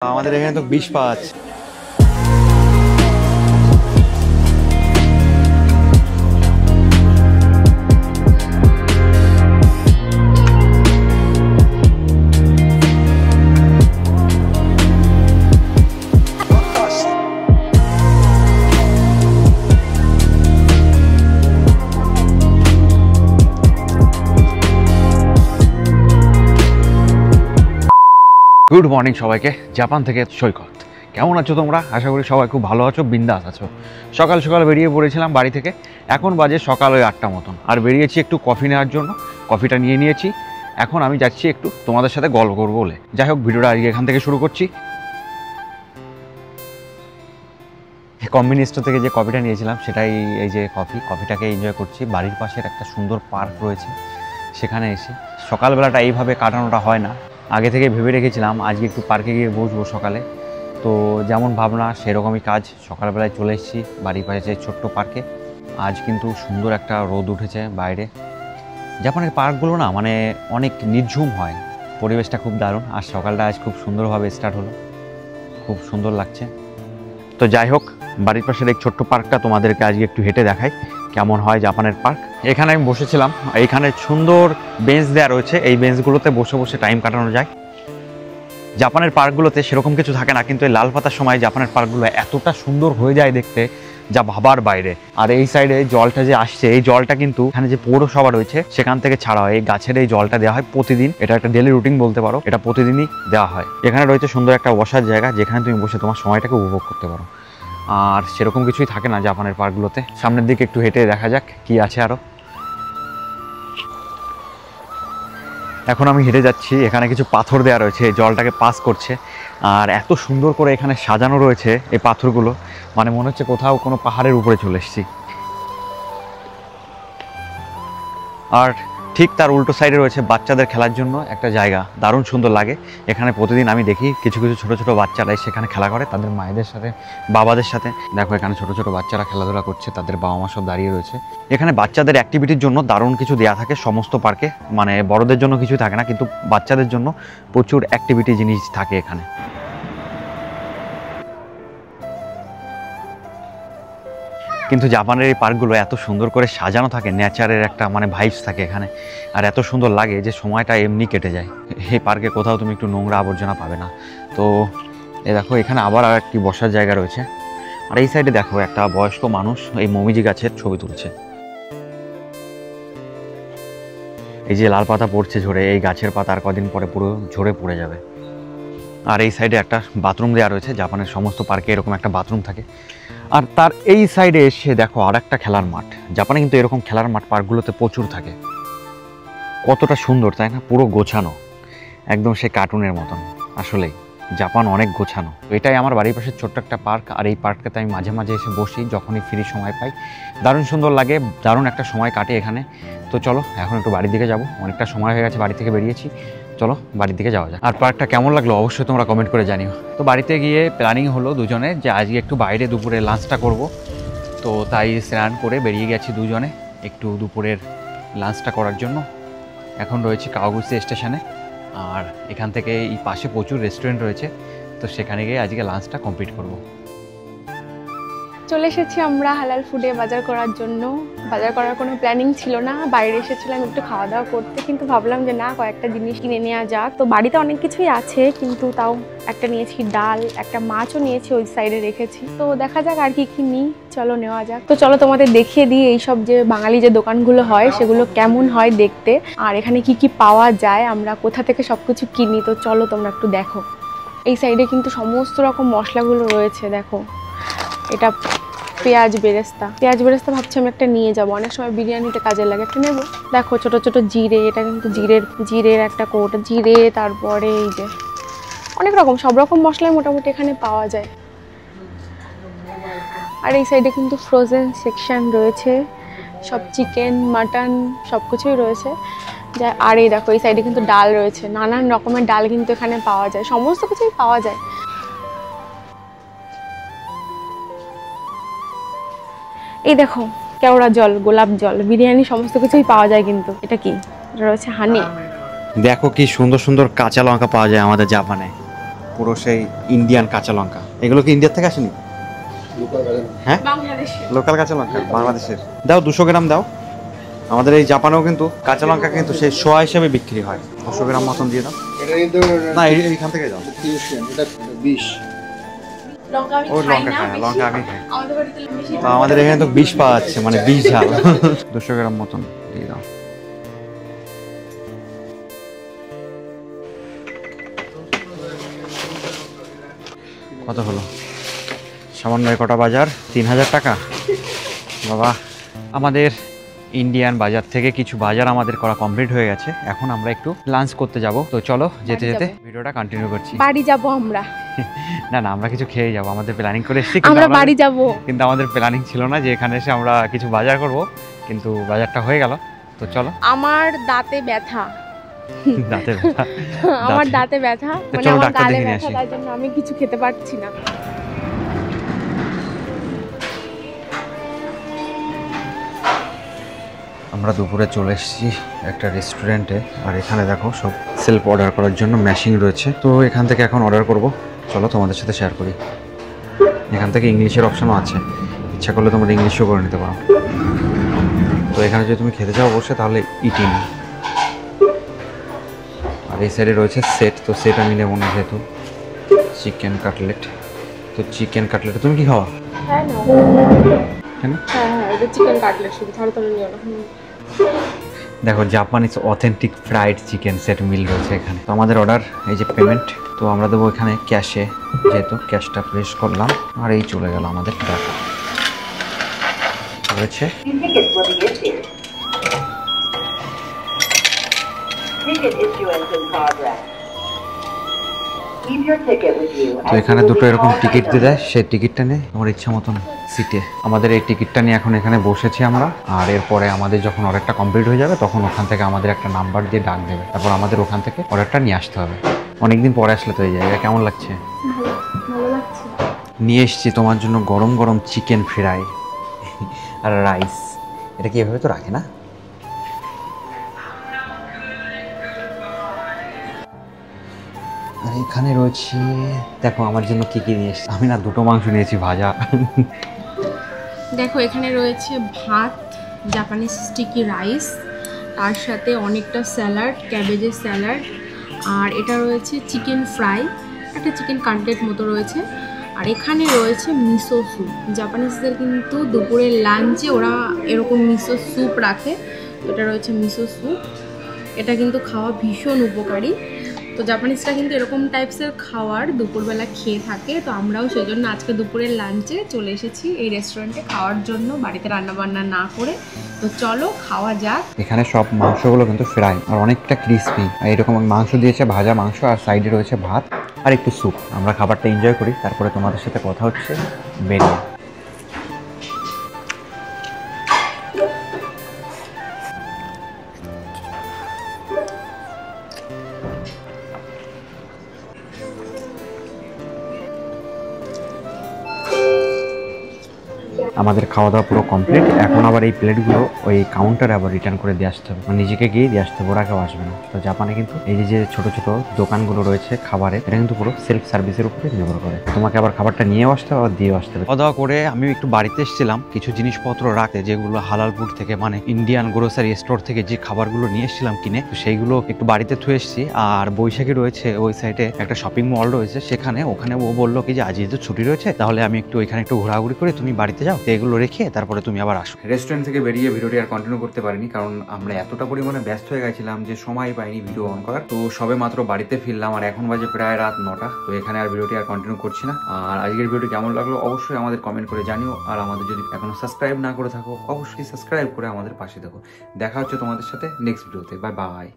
আমাদের এখানে তো ২০ পাঁচ। গুড মর্নিং সবাইকে, জাপান থেকে সৈকত। কেমন আছো তোমরা? আশা করি সবাই খুব ভালো আছো, বিন্দাস আছো। সকাল সকাল বেরিয়ে পড়েছিলাম বাড়ি থেকে। এখন বাজে সকাল ওই ৮টা মতন। আর বেরিয়েছি একটু কফি নেওয়ার জন্য। কফিটা নিয়ে নিয়েছি। এখন আমি যাচ্ছি একটু তোমাদের সাথে গল্প করবো বলে। যাই হোক, ভিডিওটা আজকে এখান থেকে শুরু করছি। কম্বিনি স্টোর থেকে যে কফিটা নিয়েছিলাম সেটাই এই যে কফিটাকে এনজয় করছি। বাড়ির পাশের একটা সুন্দর পার্ক রয়েছে, সেখানে এসে সকালবেলাটা এইভাবে কাটানোটা হয় না। আগে থেকে ভেবে রেখেছিলাম আজকে একটু পার্কে গিয়ে বসবো সকালে। তো যেমন ভাবনা সেরকমই কাজ। সকালবেলায় চলে এসেছি বাড়ির পাশে ছোট্ট পার্কে। আজ কিন্তু সুন্দর একটা রোদ উঠেছে বাইরে। জাপানের পার্কগুলো না মানে অনেক নির্ঝুম হয়, পরিবেশটা খুব দারুণ। আর সকালটা আজ খুব সুন্দরভাবে স্টার্ট হলো, খুব সুন্দর লাগছে। তো যাই হোক, বাড়ির পাশের এই ছোট্ট পার্কটা তোমাদেরকে আজকে একটু হেঁটে দেখাই কেমন হয় জাপানের পার্ক। এখানে আমি বসেছিলাম, এইখানে সুন্দর বেঞ্চ দেওয়া রয়েছে, এই বেঞ্চগুলোতে বসে বসে টাইম কাটানো যায়। জাপানের পার্কগুলোতে সেরকম কিছু থাকে না, কিন্তু এই লাল পাতার সময় জাপানের পার্কগুলো এতটা সুন্দর হয়ে যায় দেখতে, যা ভাবার বাইরে। আর এই সাইডে জলটা যে আসছে, এই জলটা কিন্তু এখানে যে পৌরসভা রয়েছে সেখান থেকে ছাড়া হয়। এই গাছের এই জলটা দেওয়া হয় প্রতিদিন, এটা একটা ডেলি রুটিন বলতে পারো, এটা প্রতিদিনই দেওয়া হয়। এখানে রয়েছে সুন্দর একটা বসার জায়গা, যেখানে তুমি বসে তোমার সময়টাকে উপভোগ করতে পারো। আর সেরকম কিছুই থাকে না জাপানের পার্কগুলোতে। সামনের দিকে একটু হেঁটে দেখা যাক কি আছে আরো। এখন আমি হেঁটে যাচ্ছি, এখানে কিছু পাথর দেওয়া রয়েছে, জলটাকে পাস করছে। আর এত সুন্দর করে এখানে সাজানো রয়েছে এই পাথরগুলো, মানে মনে হচ্ছে কোথাও কোনো পাহাড়ের উপরে চলে এসেছি। আর ঠিক তার উল্টো সাইডে রয়েছে বাচ্চাদের খেলার জন্য একটা জায়গা, দারুণ সুন্দর লাগে। এখানে প্রতিদিন আমি দেখি কিছু কিছু ছোটো ছোটো বাচ্চারাই সেখানে খেলা করে তাদের মায়েদের সাথে, বাবাদের সাথে। দেখো এখানে ছোটো ছোটো বাচ্চারা খেলাধুলা করছে, তাদের বাবা মা সব দাঁড়িয়ে রয়েছে। এখানে বাচ্চাদের অ্যাক্টিভিটির জন্য দারুণ কিছু দেওয়া থাকে সমস্ত পার্কে, মানে বড়দের জন্য কিছু থাকে না, কিন্তু বাচ্চাদের জন্য প্রচুর অ্যাক্টিভিটি জিনিস থাকে এখানে। কিন্তু জাপানের এই পার্কগুলো এত সুন্দর করে সাজানো থাকে, নেচারের একটা মানে ভাইবস থাকে এখানে। আর এত সুন্দর লাগে যে সময়টা এমনি কেটে যায়। এই পার্কে কোথাও তুমি একটু নোংরা আবর্জনা পাবে না। তো এই দেখো এখানে আবার আর একটি বসার জায়গা রয়েছে। আর এই সাইডে দেখো একটা বয়স্ক মানুষ এই মমিজি গাছের ছবি তুলছে। এই যে লাল পাতা পড়ছে ঝরে, এই গাছের পাতা আর কদিন পরে পুরো ঝরে পড়ে যাবে। আর এই সাইডে একটা বাথরুম দেওয়া রয়েছে, জাপানের সমস্ত পার্কে এরকম একটা বাথরুম থাকে। আর তার এই সাইডে এসে দেখো আর একটা খেলার মাঠ। জাপানে কিন্তু এরকম খেলার মাঠ পার্কগুলোতে প্রচুর থাকে। কতটা সুন্দর তাই না, পুরো গোছানো, একদম সে কার্টুনের মতন। আসলেই জাপান অনেক গোছানো। এটাই আমার বাড়ির পাশে ছোট্ট একটা পার্ক। আর এই পার্কটাতে আমি মাঝে মাঝে এসে বসি যখনই ফ্রি সময় পাই। দারুণ সুন্দর লাগে, দারুণ একটা সময় কাটে এখানে। তো চলো এখন একটু বাড়ির দিকে যাব, অনেকটা সময় হয়ে গেছে বাড়ি থেকে বেরিয়েছি। চলো বাড়ির দিকে যাওয়া যায়। আর পার্কটা কেমন লাগলো অবশ্যই তোমরা কমেন্ট করে জানিও। তো বাড়িতে গিয়ে প্ল্যানিং হলো দুজনে যে আজকে একটু বাইরে দুপুরে লাঞ্চটা করব। তো তাই স্নান করে বেরিয়ে গেছি দুজনে একটু দুপুরের লাঞ্চটা করার জন্য। এখন রয়েছে কাওয়াগুচি স্টেশনে। আর এখান থেকে এই পাশে প্রচুর রেস্টুরেন্ট রয়েছে, তো সেখানে গিয়ে আজকে লাঞ্চটা কমপ্লিট করব। চলে এসেছি আমরা হালাল ফুডে বাজার করার জন্য। বাজার করার কোনো প্ল্যানিং ছিল না, বাইরে এসেছিলাম একটু খাওয়া দাওয়া করতে, কিন্তু ভাবলাম যে না কয়েকটা জিনিস কিনে নেওয়া যাক। তো বাড়িতে অনেক কিছুই আছে, কিন্তু তাও একটা নিয়েছি ডাল, একটা মাছও নিয়েছি, ওই সাইডে রেখেছি। তো দেখা যাক আর কি কি নিই, চলো নেওয়া যাক। তো চলো তোমাদের দেখিয়ে দিই এইসব যে বাঙালি যে দোকানগুলো হয় সেগুলো কেমন হয় দেখতে, আর এখানে কি কি পাওয়া যায়, আমরা কোথা থেকে সব কিছু কিনি। তো চলো তোমরা একটু দেখো। এই সাইডে কিন্তু সমস্ত রকম মশলাগুলো রয়েছে। দেখো এটা পেঁয়াজ বেরেস্তা ভাবছি আমি একটা নিয়ে যাব, অনেক সময় বিরিয়ানিতে কাজে লাগে, একটা নেবো। দেখো ছোট ছোট জিরে, এটা কিন্তু জিরের একটা কৌটা জিরে। তারপরে এই যে অনেক রকম সব রকম মশলাই মোটামুটি এখানে পাওয়া যায়। আর এই সাইডে কিন্তু ফ্রোজেন সেকশন রয়েছে, সব চিকেন মাটন সব কিছুই রয়েছে। আর এই দেখো এই সাইডে কিন্তু ডাল রয়েছে, নানান রকমের ডাল কিন্তু এখানে পাওয়া যায়, সমস্ত কিছুই পাওয়া যায়। এই দেখো কেওড়া জল, গোলাপ জল, বিরিয়ানি সমস্ত কিছুই পাওয়া যায়। কিন্তু এটা কি, এটা রয়েছে হানি। দেখো কি সুন্দর সুন্দর কাঁচা লঙ্কা পাওয়া যায় আমাদের জাপানে। পুরো সেই ইন্ডিয়ান কাঁচা লঙ্কা। এগুলো কি ইন্ডিয়া থেকে আসেনি? হ্যাঁ, লোকাল কাঁচা লঙ্কা বাংলাদেশের। দাও 200 গ্রাম দাও। আমাদের এই জাপানেও কিন্তু কাঁচা লঙ্কা কিন্তু সেই শোয়া হিসেবে বিক্রি হয়। 200 গ্রাম মতন দিয়ে দাও। না, এইখান থেকে দাও। ও লঙ্কা খায়, লঙ্কা আমি খাই। আমাদের এখানে তো 20 পাওয়া যাচ্ছে, মানে 20 ঝাল। 200 গ্রাম মতন দিয়ে দাও। কত হলো? সামান্য কটা বাজার 3000 টাকা। বাবা, আমাদের ইন্ডিয়ান বাজার থেকে কিছু বাজার আমাদের করা কমপ্লিট হয়ে গেছে। এখন আমরা একটু লাঞ্চ করতে যাব। তো চলো যেতে যেতে ভিডিওটা কন্টিনিউ করছি। বাড়ি যাব আমরা। না, আমরা কিছু খেয়ে যাব। আমাদের প্ল্যানিং করে এসেছি, আমরা বাড়ি যাব, কিন্তু আমাদের প্ল্যানিং ছিল না যে এখানে এসে আমরা কিছু বাজার করব, কিন্তু বাজারটা হয়ে গেল। তো চলো। আমার দাঁতে ব্যথা। দাঁতে ব্যথা? আমার দাঁতে ব্যথা, মানে চলো আমার ডাক্তার গালে দেখিয়ে ব্যথা, আসি। তার জন্য আমি কিছু খেতে পারছি না। আমরা দুপুরে চলে এসেছি একটা রেস্টুরেন্টে, আর এখানে দেখো সব সেলফ অর্ডার করার জন্য মেশিন রয়েছে। তো এখান থেকে এখন অর্ডার করব। চলো তোমাদের সাথে শেয়ার করি। এখান থেকে ইংলিশের অপশনও আছে, ইচ্ছা করলে তোমরা ইংলিশও করে নিতে পারো। তো এখানে যদি তুমি খেতে চাও অবশ্যই, তাহলে ইটিং। আর এই সাইডে রয়েছে সেট, তো সেট আমি নেবো না যেহেতু চিকেন কাটলেট। তো চিকেন কাটলেট তুমি কি খাওয়া? হ্যাঁ না, কেন? হ্যাঁ এটা চিকেন কাটলেট শুধু, তাহলে তো নিও না। দেখো Japanese authentic fried chicken set meal রয়েছে এখানে। তো আমাদের অর্ডার, এই যে পেমেন্ট, তো আমরা দেবো এখানে ক্যাশে, যেহেতু ক্যাশটা প্রেস করলাম আর এই চলে গেল আমাদের টাকা রয়েছে। তো এখানে দুটো এরকম টিকিট দিয়ে দেয়, সেই টিকিটটা নিয়ে আমার ইচ্ছা মতন সিটে। আমাদের এই টিকিটটা নিয়ে এখন এখানে বসেছি আমরা, আর এরপরে আমাদের যখন অর্ডারটা কমপ্লিট হয়ে যাবে তখন ওখান থেকে আমাদের একটা নাম্বার দিয়ে ডাক দেবে, তারপর আমাদের ওখান থেকে অর্ডারটা নিয়ে আসতে হবে। অনেকদিন পরে আসলে তো এই জায়গা কেমন লাগছে? ভালো লাগছে। নিয়ে এসছি তোমার জন্য গরম গরম চিকেন ফ্রাই আর রাইস। এটা কি এভাবে তো রাখে না? আর এখানে রয়েছে, দেখো আমার জন্য কি কি নিয়ে এসছি। আমি না দুটো মাংস নিয়েছি ভাজা। দেখো এখানে রয়েছে ভাত, জাপানিজ স্টিকি রাইস, তার সাথে অনেকটা স্যালাড, ক্যাবেজের স্যালাড, আর এটা রয়েছে চিকেন ফ্রাই, একটা চিকেন কাটলেট মতো রয়েছে। আর এখানে রয়েছে মিসো স্যুপ। জাপানিজদের কিন্তু দুপুরের লাঞ্চে ওরা এরকম মিসো স্যুপ রাখে। এটা রয়েছে মিসো স্যুপ, এটা কিন্তু খাওয়া ভীষণ উপকারী। তো জাপানিজরা কিন্তু এরকম টাইপসের খাবার দুপুরবেলা খেয়ে থাকে। তো আমরাও সেজন্য আজকে দুপুরের লাঞ্চে চলে এসেছি এই রেস্টুরেন্টে খাওয়ার জন্য, বাড়িতে রান্নাবান্না না করে। তো চলো খাওয়া যাক। এখানে সব মাংসগুলো কিন্তু ফ্রাই আর অনেকটা ক্রিসপি। আর এরকম মাংস দিয়েছে, ভাজা মাংস, আর সাইডে রয়েছে ভাত আর একটু স্যুপ। আমরা খাবারটা এনজয় করি, তারপরে তোমাদের সাথে কথা হচ্ছে বেরিয়ে। আমাদের খাওয়া দাওয়া পুরো কমপ্লিট। এখন আবার এই প্লেটগুলো ওই কাউন্টারে আবার রিটার্ন করে দিয়ে আসতে হবে, নিজেকে গিয়ে দিয়ে আসতে হবে, ওরা কেউ আসবে না। তো জাপানে কিন্তু এই যে ছোট ছোট দোকানগুলো রয়েছে খাবারের, এটা কিন্তু পুরো সেলফ সার্ভিসের উপরে নির্ভর করে। তোমাকে আবার খাবারটা নিয়েও আসতে হবে, আবার দিয়েও আসতে হবে। খাওয়া দাওয়া করে আমি একটু বাড়িতে এসেছিলাম কিছু জিনিসপত্র রাখতে, যেগুলো হালালপুর থেকে, মানে ইন্ডিয়ান গ্রোসারি স্টোর থেকে যে খাবারগুলো নিয়ে এসেছিলাম কিনে, তো সেইগুলো একটু বাড়িতে থুয়ে এসেছি। আর বৈশাখী রয়েছে ওই সাইডে একটা শপিং মল রয়েছে, ওখানে ও বললো কি যে আজ যেহেতু ছুটি রয়েছে, তাহলে আমি একটু ওইখানে একটু ঘোরাঘুরি করে তুমি বাড়িতে যাও, তো এগুলো রেখে তারপরে তুমি আবার আসো। রেস্টুরেন্ট থেকে বেরিয়ে ভিডিওটি আর কন্টিনিউ করতে পারিনি, কারণ আমরা এতটা পরিমাণে ব্যস্ত হয়ে গেছিলাম যে সময় পাইনি ভিডিও অন করার। তো সবে মাত্র বাড়িতে ফিরলাম, আর এখন বাজে প্রায় রাত 9টা। তো এখানে আর ভিডিওটি আর কন্টিনিউ করছি না। আর আজকের ভিডিওটি কেমন লাগলো অবশ্যই আমাদের কমেন্ট করে জানিও। আর আমাদের যদি এখনো সাবস্ক্রাইব না করে থাকো, অবশ্যই সাবস্ক্রাইব করে আমাদের পাশে থাকো। দেখা হচ্ছে তোমাদের সাথে নেক্সট ভিডিওতে। Bye bye.